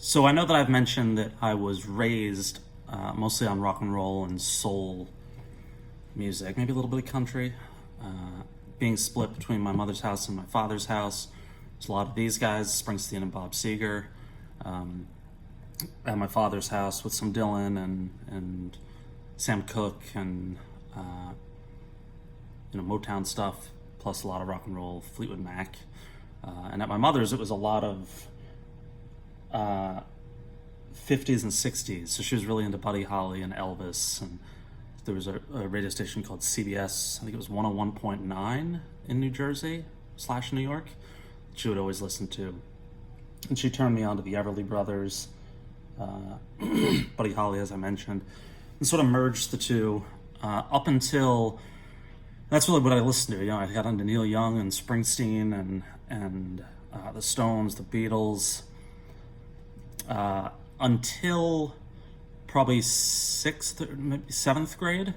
So I know that I've mentioned that I was raised mostly on rock and roll and soul music, maybe a little bit of country. Being split between my mother's house and my father's house, there's a lot of these guys, Springsteen and Bob Seger. At my father's house with some Dylan and Sam Cooke and Motown stuff, plus a lot of rock and roll, Fleetwood Mac. And at my mother's, it was a lot of 50s and 60s. So she was really into Buddy Holly and Elvis. And there was a radio station called CBS, I think it was 101.9 in New Jersey / New York. She would always listen to. And she turned me on to the Everly Brothers, Buddy Holly, as I mentioned, and sort of merged the two up until that's really what I listened to. I got into Neil Young and Springsteen and the Stones, the Beatles, until probably 6th or maybe 7th grade,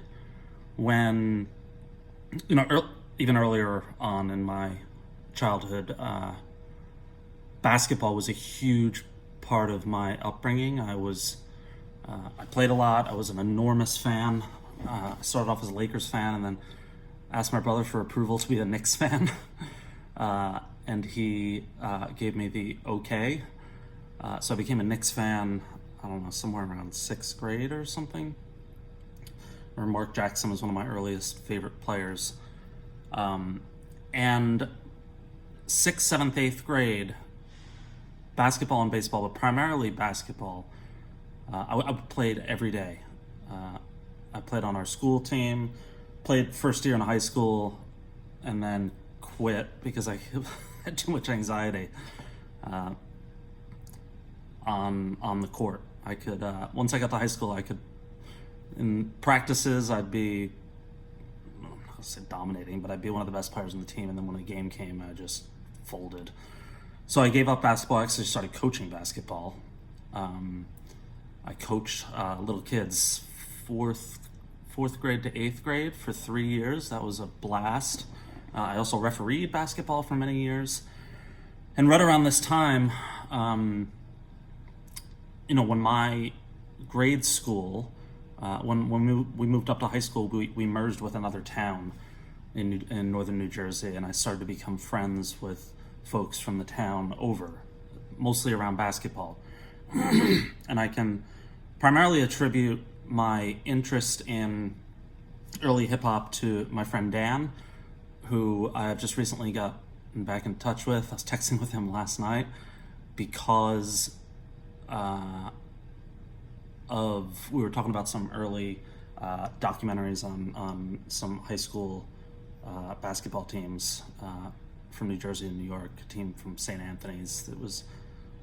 when even earlier on in my childhood, basketball was a huge part of my upbringing. I played a lot. I was an enormous fan. I started off as a Lakers fan and then asked my brother for approval to be a Knicks fan. And he gave me the okay. So I became a Knicks fan, I don't know, somewhere around 6th grade or something. Or Mark Jackson was one of my earliest favorite players. And 6th, 7th, 8th grade, basketball and baseball, but primarily basketball, I played every day. I played on our school team, played first year in high school, and then quit because I had too much anxiety on the court. I could once I got to high school, I could, in practices, I'd be, I don't want to say dominating, but I'd be one of the best players on the team, and then when the game came, I just folded. So I gave up basketball. I actually started coaching basketball. I coached little kids, fourth grade to 8th grade for 3 years. That was a blast. I also refereed basketball for many years. And right around this time, when my grade school, when we moved up to high school, we merged with another town in northern New Jersey, and I started to become friends with folks from the town over, mostly around basketball. And I can primarily attribute my interest in early hip-hop to my friend Dan, who I have just recently got back in touch with. I was texting with him last night because we were talking about some early documentaries on some high school basketball teams from New Jersey and New York, a team from St. Anthony's that was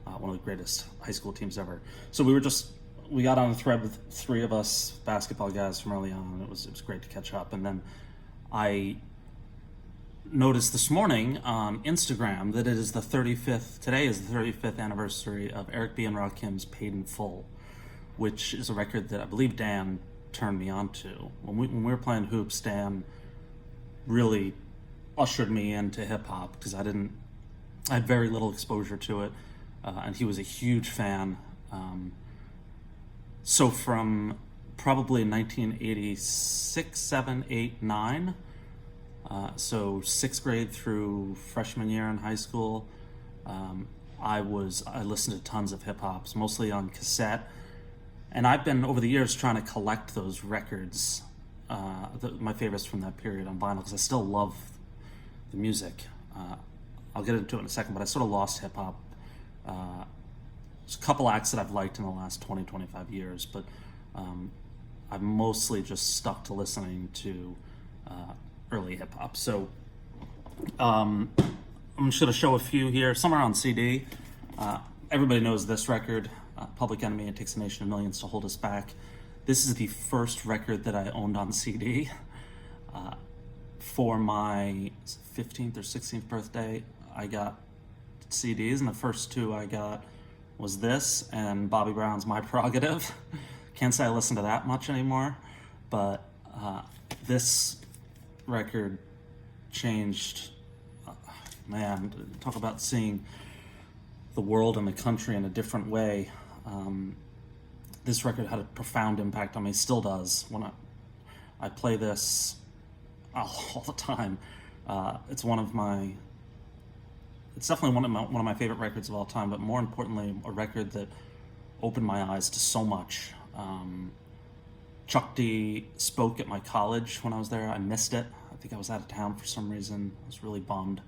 one of the greatest high school teams ever. So we got on a thread with 3 of us basketball guys from early on, and it was great to catch up. And then I noticed this morning on Instagram that today is the 35th anniversary of Eric B. and Rakim's Paid in Full, which is a record that I believe Dan turned me on to. When we were playing hoops, Dan really ushered me into hip-hop because I had very little exposure to it, and he was a huge fan. So from probably 1986, 7, 8, 9, so 6th grade through freshman year in high school, I listened to tons of hip-hops, mostly on cassette. And I've been, over the years, trying to collect those records, my favorites from that period on vinyl, because I still love the music. I'll get into it in a second, but I sort of lost hip-hop. There's a couple acts that I've liked in the last 20, 25 years, but I've mostly just stuck to listening to early hip-hop. So I'm just going to show a few here. Some are on CD. Everybody knows this record, Public Enemy, It Takes a Nation of Millions to Hold Us Back. This is the first record that I owned on CD. For my 15th or 16th birthday, I got CDs, and the first 2 I got was this and Bobby Brown's My Prerogative. Can't say I listen to that much anymore, but this record changed. Man, talk about seeing the world and the country in a different way. This record had a profound impact on me, still does. When I play this all the time. It's definitely one of my favorite records of all time, but more importantly, a record that opened my eyes to so much. Chuck D spoke at my college when I was there. I missed it. I think I was out of town for some reason. I was really bummed.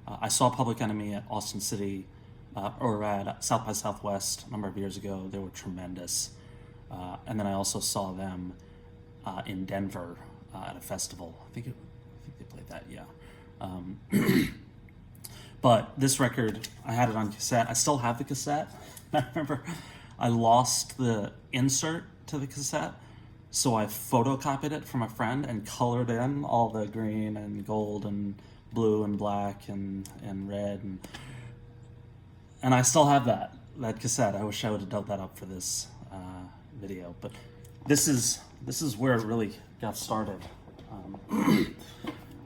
I saw Public Enemy at Austin City, or at South by Southwest a number of years ago. They were tremendous. And then I also saw them in Denver at a festival. I think they played that, yeah. But this record, I had it on cassette. I still have the cassette. I remember I lost the insert to the cassette, so I photocopied it from a friend and colored in all the green and gold and blue and black and red, and I still have that cassette. I wish I would have dug that up for this video, but this is where it really got started.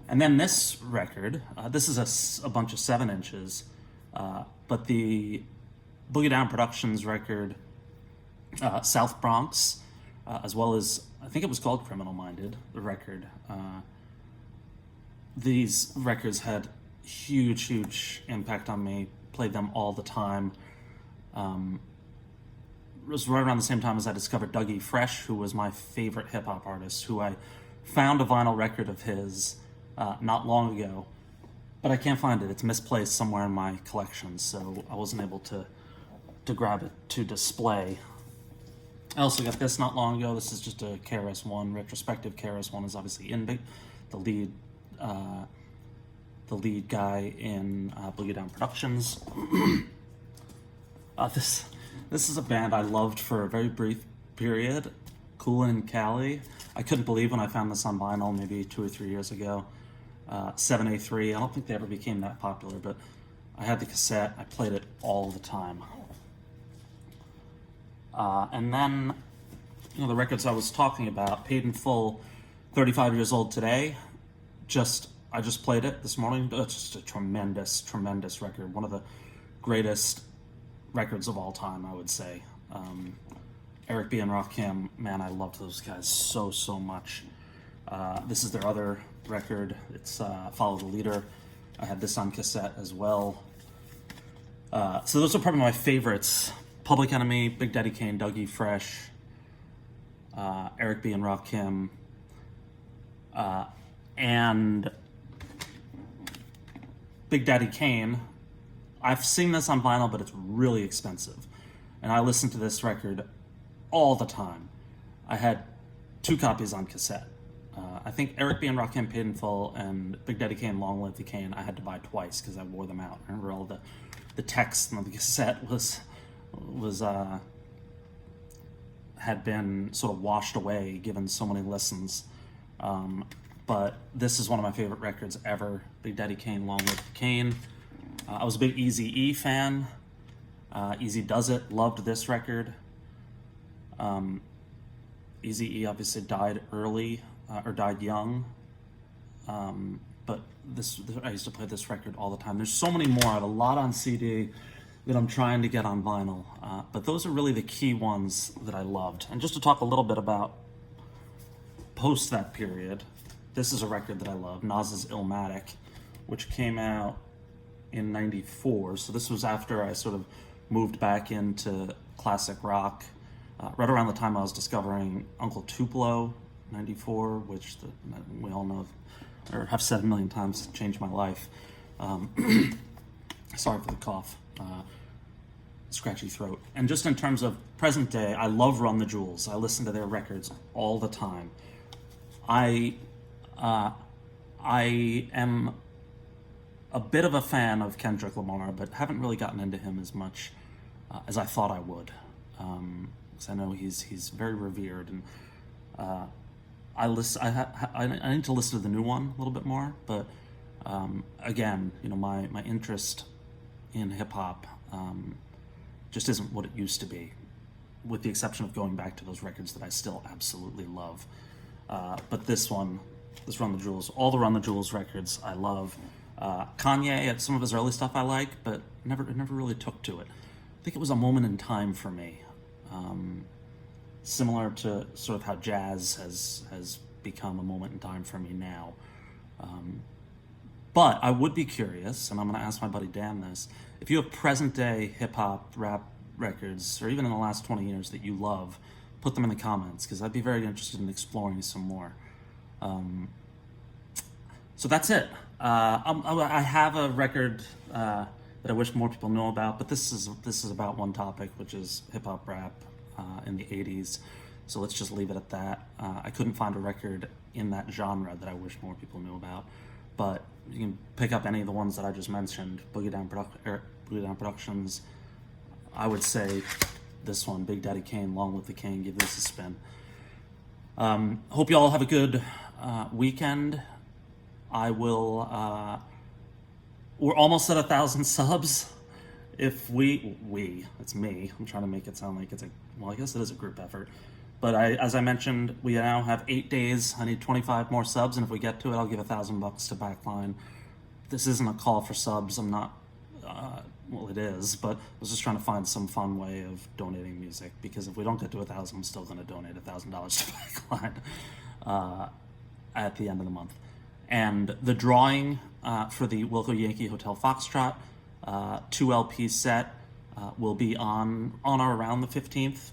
And then this record, this is a bunch of 7 inches, but the Boogie Down Productions record, South Bronx, as well as, I think it was called Criminal Minded, the record. These records had huge impact on me, played them all the time. It was right around the same time as I discovered Dougie Fresh, who was my favorite hip-hop artist, who I found a vinyl record of his not long ago, but I can't find it. It's misplaced somewhere in my collection, so I wasn't able to grab it to display. I also got this not long ago. This is just a KRS-One retrospective. KRS-One is obviously in the lead guy in Boogie Down Productions. This is a band I loved for a very brief period, Coolin' and Cali. I couldn't believe when I found this on vinyl maybe 2 or 3 years ago. 7A3, I don't think they ever became that popular, but I had the cassette. I played it all the time. And then, the records I was talking about, Paid in Full, 35 Years Old Today, I just played it this morning. It's just a tremendous record. One of the greatest records of all time, I would say. Eric B. and Rakim, man, I loved those guys so much. This is their other record. It's Follow the Leader. I had this on cassette as well. So those are probably my favorites. Public Enemy, Big Daddy Kane, Dougie Fresh, Eric B. and Rakim, and Big Daddy Kane. I've seen this on vinyl, but it's really expensive. And I listened to this record all the time. I had 2 copies on cassette. I think Eric B. and Rakim, Paid in Full, and Big Daddy Kane, Long Live the Kane, I had to buy twice because I wore them out. I remember all the text on the cassette had been sort of washed away given so many listens. But this is one of my favorite records ever. Big Daddy Kane, Long Live the Kane. I was a big Eazy-E fan. Eazy Does It, loved this record. Eazy-E obviously died early, or died young. But I used to play this record all the time. There's so many more. I have a lot on CD that I'm trying to get on vinyl. But those are really the key ones that I loved. And just to talk a little bit about post that period, this is a record that I love, Nas's Illmatic, which came out in 94. So this was after I sort of moved back into classic rock. Right around the time I was discovering Uncle Tupelo, 94, which we all know, or have said a million times, changed my life. Sorry for the cough. Scratchy throat. And just in terms of present day, I love Run the Jewels. I listen to their records all the time. I am a bit of a fan of Kendrick Lamar, but haven't really gotten into him as much as I thought I would. Because I know he's very revered, and I need to listen to the new one a little bit more. But again, my interest in hip hop just isn't what it used to be, with the exception of going back to those records that I still absolutely love. But this Run the Jewels, all the Run the Jewels records I love. Kanye, some of his early stuff I like, but it never really took to it. I think it was a moment in time for me, similar to sort of how jazz has become a moment in time for me now. But I would be curious, and I'm going to ask my buddy Dan this: if you have present day hip hop, rap records, or even in the last 20 years that you love, put them in the comments, because I'd be very interested in exploring some more. So that's it. I have a record that I wish more people know about, but this is about one topic, which is hip hop rap in the '80s. So let's just leave it at that. I couldn't find a record in that genre that I wish more people knew about, but you can pick up any of the ones that I just mentioned. Boogie Down Productions. I would say this one, Big Daddy Kane, Long Live the King. Give this a spin. Hope you all have a good weekend. I will. We're almost at 1,000 subs. If it's me. I'm trying to make it sound like it's I guess it is a group effort. But as I mentioned, we now have 8 days. I need 25 more subs, and if we get to it, I'll give $1,000 to Backline. This isn't a call for subs. I'm not. Well, it is, but I was just trying to find some fun way of donating music, because if we don't get to 1,000, I'm still going to donate $1,000 to Backline at the end of the month. And the drawing for the Wilco Yankee Hotel Foxtrot 2 LP set will be on or around the 15th.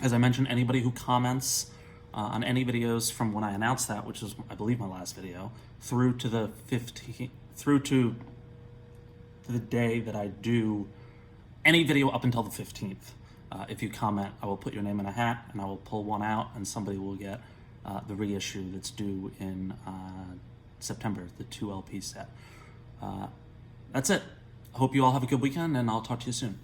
As I mentioned, anybody who comments on any videos from when I announced that, which is, I believe, my last video, through to the 15th, through to the day that I do any video up until the 15th. If you comment, I will put your name in a hat, and I will pull one out, and somebody will get the reissue that's due in September, the 2 LP set. That's it. I hope you all have a good weekend, and I'll talk to you soon.